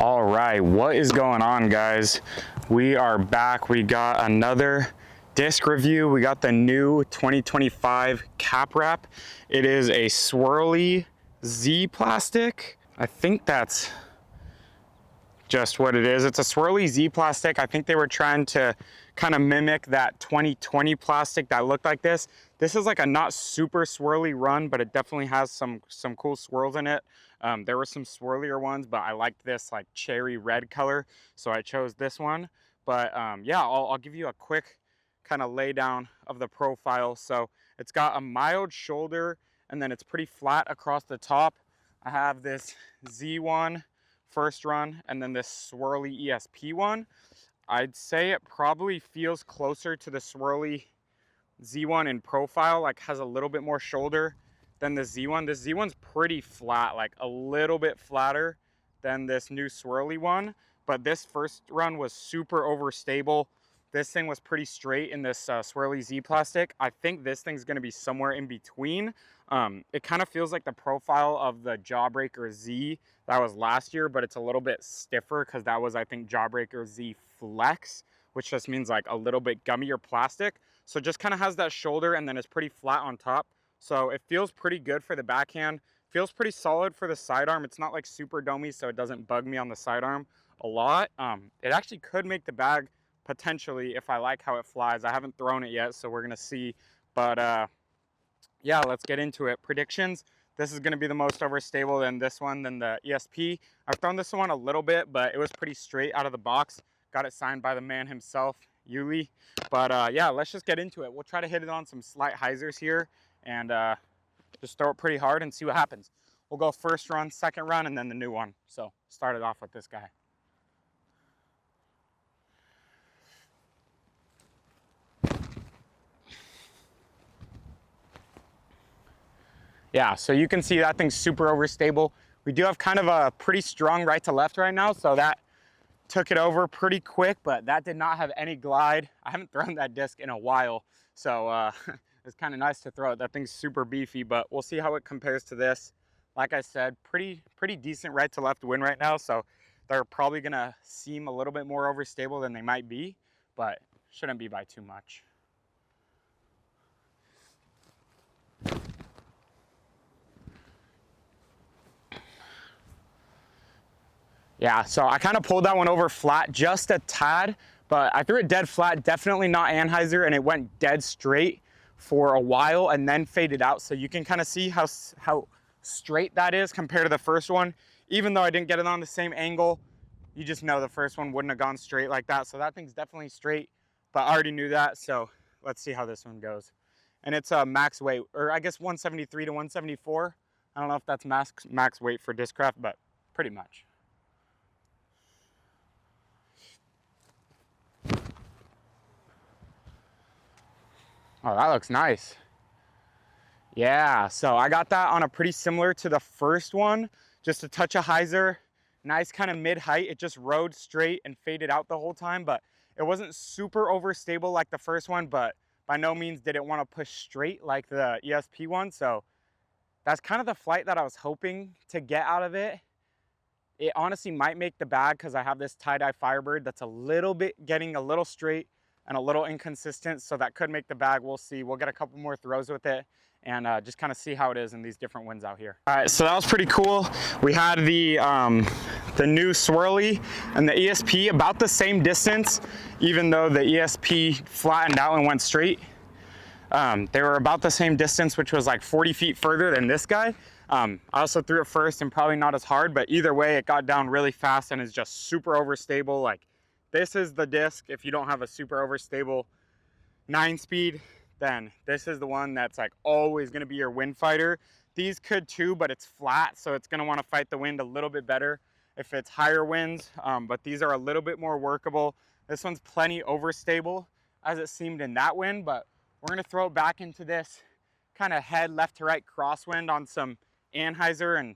All right, what is going on, guys? We are back. We got another disc review. We got the new 2025 cap wrap. It is a swirly Z plastic. I think that's just what it is. It's a swirly Z plastic. I think they were trying to kind of mimic that 2020 plastic that looked like this. This is like a not super swirly run, but it definitely has some cool swirls in it. There were some swirlier ones, but I liked this like cherry red color, so I chose this one. But yeah, I'll give you a quick kind of lay down of the profile. So it's got a mild shoulder, and then it's pretty flat across the top. I have this Z1 first run, and then this swirly ESP one. I'd say it probably feels closer to the swirly Z1 in profile, like has a little bit more shoulder than the Z1. This Z1's pretty flat, like a little bit flatter than this new swirly one, but this first run was super overstable. This thing was pretty straight in this swirly Z plastic. I think this thing's gonna be somewhere in between. It kind of feels like the profile of the Jawbreaker Z that was last year, but it's a little bit stiffer because that was, I think, Jawbreaker Z Flex, which just means like a little bit gummier plastic. So it just kind of has that shoulder, and then it's pretty flat on top. So it feels pretty good for the backhand. Feels pretty solid for the sidearm. It's not like super domey, so it doesn't bug me on the sidearm a lot. It actually could make the bag potentially if I like how it flies. I haven't thrown it yet, so we're gonna see. But yeah, let's get into it. Predictions. This is gonna be the most overstable than this one, than the ESP. I've thrown this one a little bit, but it was pretty straight out of the box. Got it signed by the man himself, Yuli. But yeah, let's just get into it. We'll try to hit it on some slight hyzers here and just throw it pretty hard and see what happens. We'll go first run, second run, and then the new one. So start it off with this guy. Yeah, so you can see that thing's super overstable. We do have kind of a pretty strong right to left right now, so that took it over pretty quick, but that did not have any glide. I haven't thrown that disc in a while, so it's kind of nice to throw it. That thing's super beefy, but we'll see how it compares to this. Like I said, pretty decent right to left wind right now, so they're probably gonna seem a little bit more overstable than they might be, but shouldn't be by too much. Yeah, so I kind of pulled that one over flat just a tad, but I threw it dead flat, definitely not Anheiser, and it went dead straight for a while and then faded out. So you can kind of see how straight that is compared to the first one. Even though I didn't get it on the same angle, you just know the first one wouldn't have gone straight like that. So that thing's definitely straight, but I already knew that. So let's see how this one goes. And it's a max weight, or I guess 173 to 174. I don't know if that's max weight for Discraft, but pretty much. Oh, that looks nice. Yeah, so I got that on a pretty similar to the first one, just a touch of hyzer, nice kind of mid-height. It just rode straight and faded out the whole time, but it wasn't super overstable like the first one, but by no means did it want to push straight like the ESP one. So that's kind of the flight that I was hoping to get out of it. It honestly might make the bag because I have this tie-dye Firebird that's a little bit getting a little straight and a little inconsistent, so that could make the bag. We'll see. We'll get a couple more throws with it and just kind of see how it is in these different winds out here. All right, so that was pretty cool. We had the new swirly and the ESP about the same distance, even though the ESP flattened out and went straight. They were about the same distance, which was like 40 feet further than this guy. I also threw it first and probably not as hard, but either way, it got down really fast and is just super overstable. Like, this is the disc. If you don't have a super overstable 9-speed, then this is the one that's like always gonna be your wind fighter. These could too, but it's flat, so it's gonna wanna fight the wind a little bit better if it's higher winds, but these are a little bit more workable. This one's plenty overstable as it seemed in that wind, but we're gonna throw it back into this kind of head left to right crosswind on some Anheiser and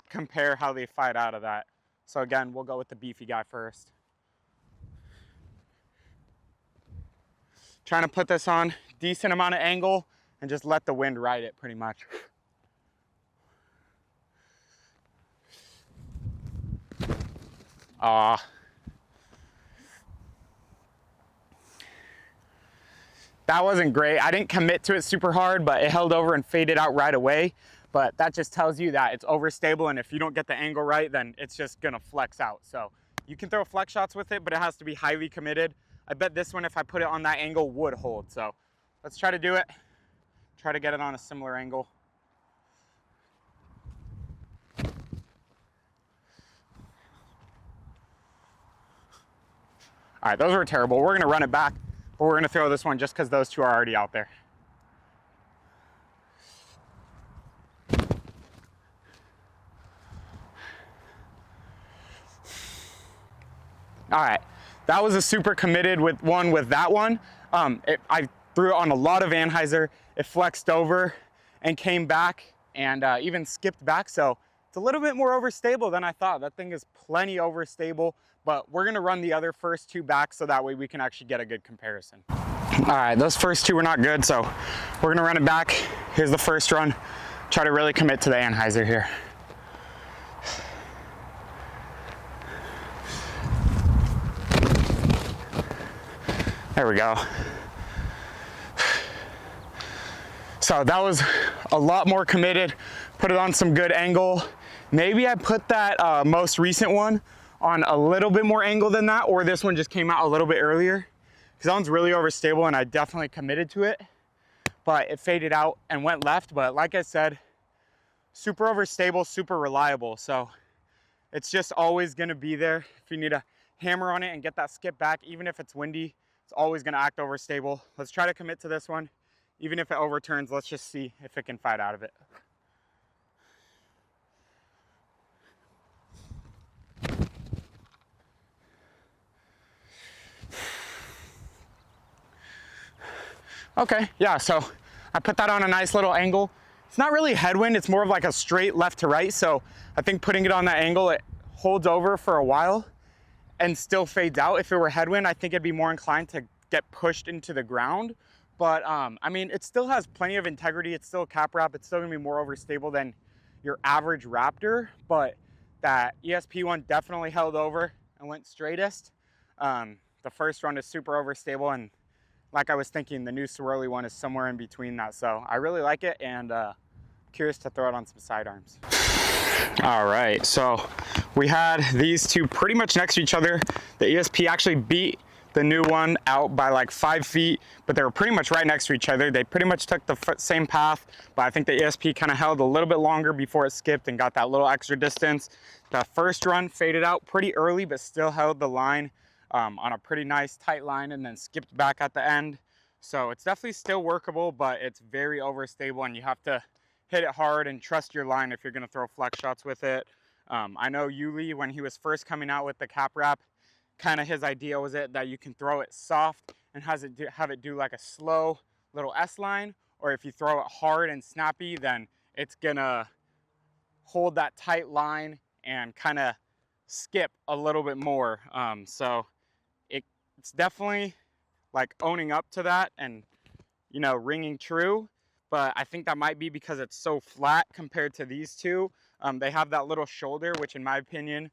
compare how they fight out of that. So again, we'll go with the beefy guy first. Trying to put this on decent amount of angle and just let the wind ride it pretty much. That wasn't great. I didn't commit to it super hard, but it held over and faded out right away. But that just tells you that it's overstable, and if you don't get the angle right, then it's just gonna flex out. So you can throw flex shots with it, but it has to be highly committed. I bet this one, if I put it on that angle, would hold. So let's try to do it. Try to get it on a similar angle. All right, those were terrible. We're gonna run it back, but we're gonna throw this one just because those two are already out there. All right, that was a super committed with that one. I threw it on a lot of Anheiser. It flexed over and came back and even skipped back. So it's a little bit more overstable than I thought. That thing is plenty overstable, but we're gonna run the other first two back so that way we can actually get a good comparison. All right, those first two were not good, so we're gonna run it back. Here's the first run. Try to really commit to the Anheiser here. There we go. So that was a lot more committed. Put it on some good angle. Maybe I put that most recent one on a little bit more angle than that, or this one just came out a little bit earlier, because that one's really overstable and I definitely committed to it, but it faded out and went left. But like I said, super overstable, super reliable. So it's just always gonna be there. If you need a hammer on it and get that skip back, even if it's windy, it's always gonna act overstable. Let's try to commit to this one. Even if it overturns, let's just see if it can fight out of it. Okay, yeah, so I put that on a nice little angle. It's not really headwind, it's more of like a straight left to right. So I think putting it on that angle, it holds over for a while and still fades out. If it were headwind, I think it'd be more inclined to get pushed into the ground. But I mean, it still has plenty of integrity. It's still a cap wrap. It's still gonna be more overstable than your average Raptor, but that ESP one definitely held over and went straightest. The first run is super overstable, and like I was thinking, the new swirly one is somewhere in between that. So I really like it, and curious to throw it on some sidearms. All right, so we had these two pretty much next to each other. The ESP actually beat the new one out by like 5 feet, but they were pretty much right next to each other. They pretty much took the same path, but I think the ESP kind of held a little bit longer before it skipped and got that little extra distance. The first run faded out pretty early, but still held the line on a pretty nice tight line, and then skipped back at the end. So it's definitely still workable, but it's very overstable, and you have to hit it hard and trust your line if you're gonna throw flex shots with it. I know Yuli, when he was first coming out with the cap wrap, kind of his idea was that you can throw it soft and have it do like a slow little S line, or if you throw it hard and snappy, then it's gonna hold that tight line and kind of skip a little bit more. So it's definitely like owning up to that and, you know, ringing true. But I think that might be because it's so flat compared to these two. They have that little shoulder, which in my opinion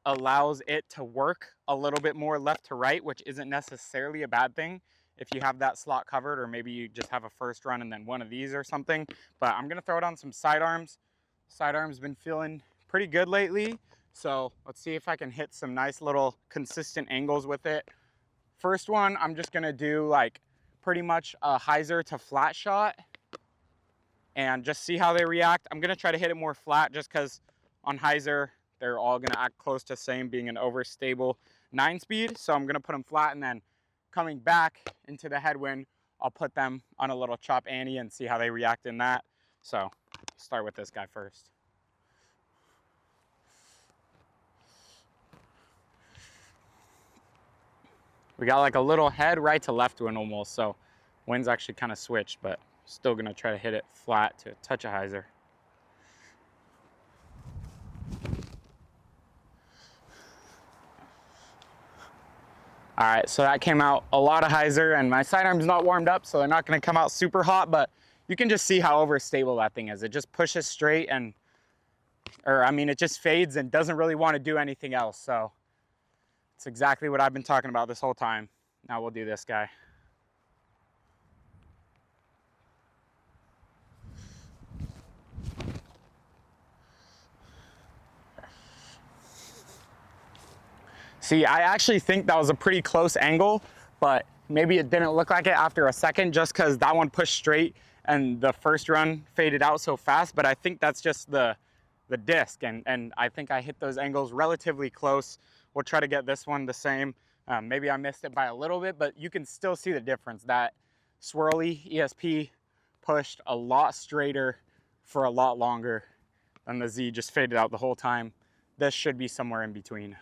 allows it to work a little bit more left to right, which isn't necessarily a bad thing if you have that slot covered, or maybe you just have a first run and then one of these or something. But I'm gonna throw it on some sidearms. Sidearms been feeling pretty good lately, so let's see if I can hit some nice little consistent angles with it. First one, I'm just gonna do like pretty much a hyzer to flat shot and just see how they react. I'm gonna try to hit it more flat just because on hyzer, they're all gonna act close to the same, being an overstable 9-speed. So I'm gonna put them flat, and then coming back into the headwind, I'll put them on a little chop ante and see how they react in that. So start with this guy first. We got like a little head right to left wind almost, so wind's actually kind of switched, but still gonna try to hit it flat to touch a hyzer. All right, so that came out a lot of hyzer, and my sidearm's not warmed up, so they're not gonna come out super hot, but you can just see how overstable that thing is. It just pushes straight, and or I mean, it just fades and doesn't really want to do anything else. So it's exactly what I've been talking about this whole time. Now we'll do this guy. See, I actually think that was a pretty close angle, but maybe it didn't look like it after a second just because that one pushed straight and the first run faded out so fast. But I think that's just the disc, and I think I hit those angles relatively close. We'll try to get this one the same. Maybe I missed it by a little bit, but you can still see the difference. That swirly ESP pushed a lot straighter for a lot longer than the Z just faded out the whole time. This should be somewhere in between.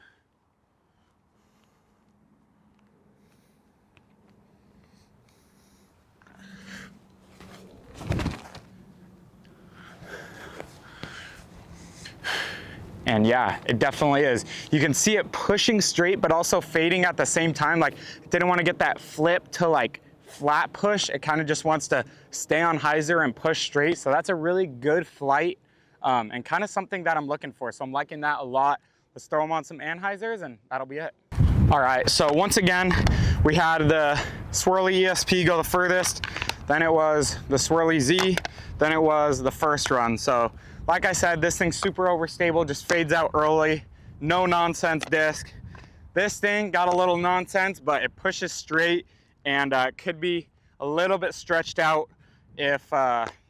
And yeah, it definitely is. You can see it pushing straight, but also fading at the same time. Like, it didn't want to get that flip to like flat push. It kind of just wants to stay on hyzer and push straight. So that's a really good flight and kind of something that I'm looking for. So I'm liking that a lot. Let's throw them on some Anheisers and that'll be it. All right, so once again, we had the swirly ESP go the furthest, then it was the swirly Z, then it was the first run. So like I said, this thing's super overstable, just fades out early, no nonsense disc. This thing got a little nonsense, but it pushes straight and could be a little bit stretched out if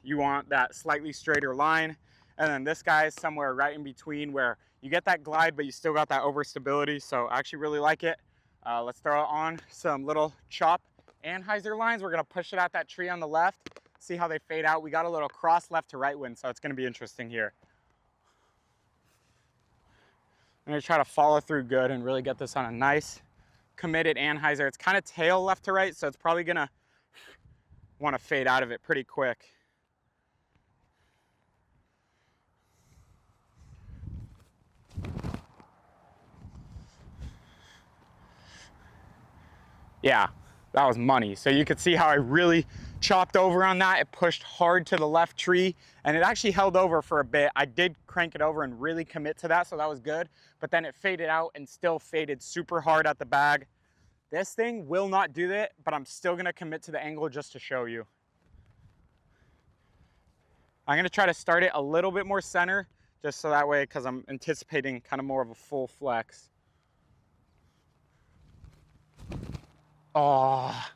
you want that slightly straighter line. And then this guy is somewhere right in between where you get that glide, but you still got that overstability. So I actually really like it. Let's throw on some little chop Anheiser lines. We're gonna push it at that tree on the left, see how they fade out. We got a little cross left to right wind, so it's gonna be interesting here. I'm gonna try to follow through good and really get this on a nice committed Anheiser. It's kind of tail left to right, so it's probably gonna wanna fade out of it pretty quick. Yeah, that was money. So you could see how I really chopped over on that. It pushed hard to the left tree and it actually held over for a bit. I did crank it over and really commit to that, so that was good. But then it faded out and still faded super hard at the bag. This thing will not do that, but I'm still gonna commit to the angle just to show you. I'm gonna try to start it a little bit more center, just so that way, because I'm anticipating kind of more of a full flex. Oh,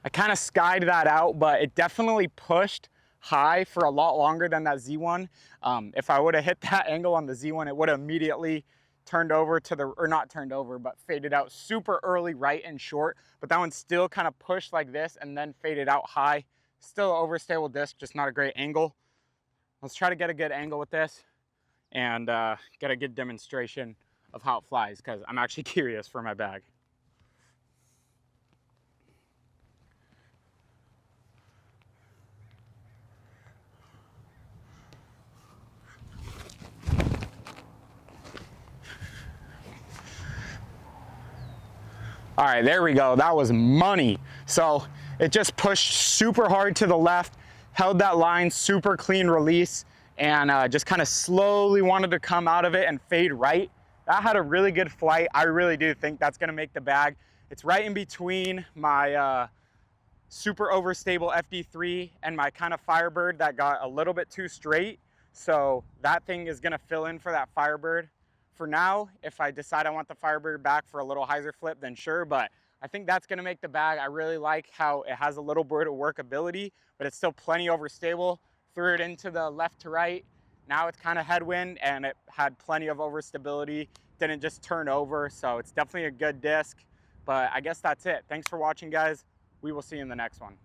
I kind of skied that out, but it definitely pushed high for a lot longer than that Z1. If I would have hit that angle on the Z1, it would have immediately turned over to the, or not turned over, but faded out super early right and short. But that one still kind of pushed like this and then faded out high. Still an overstable disc, just not a great angle. Let's try to get a good angle with this and get a good demonstration of how it flies, because I'm actually curious for my bag. All right, there we go. That was money. So it just pushed super hard to the left, held that line, super clean release, and just kind of slowly wanted to come out of it and fade right. That had a really good flight. I really do think that's gonna make the bag. It's right in between my super overstable FD3 and my kind of Firebird that got a little bit too straight. So that thing is gonna fill in for that Firebird. For now, if I decide I want the Firebird back for a little hyzer flip, then sure, but I think that's gonna make the bag. I really like how it has a little bit of workability, but it's still plenty overstable. Threw it into the left to right. Now it's kind of headwind and it had plenty of overstability. Didn't just turn over, so it's definitely a good disc. But I guess that's it. Thanks for watching, guys. We will see you in the next one.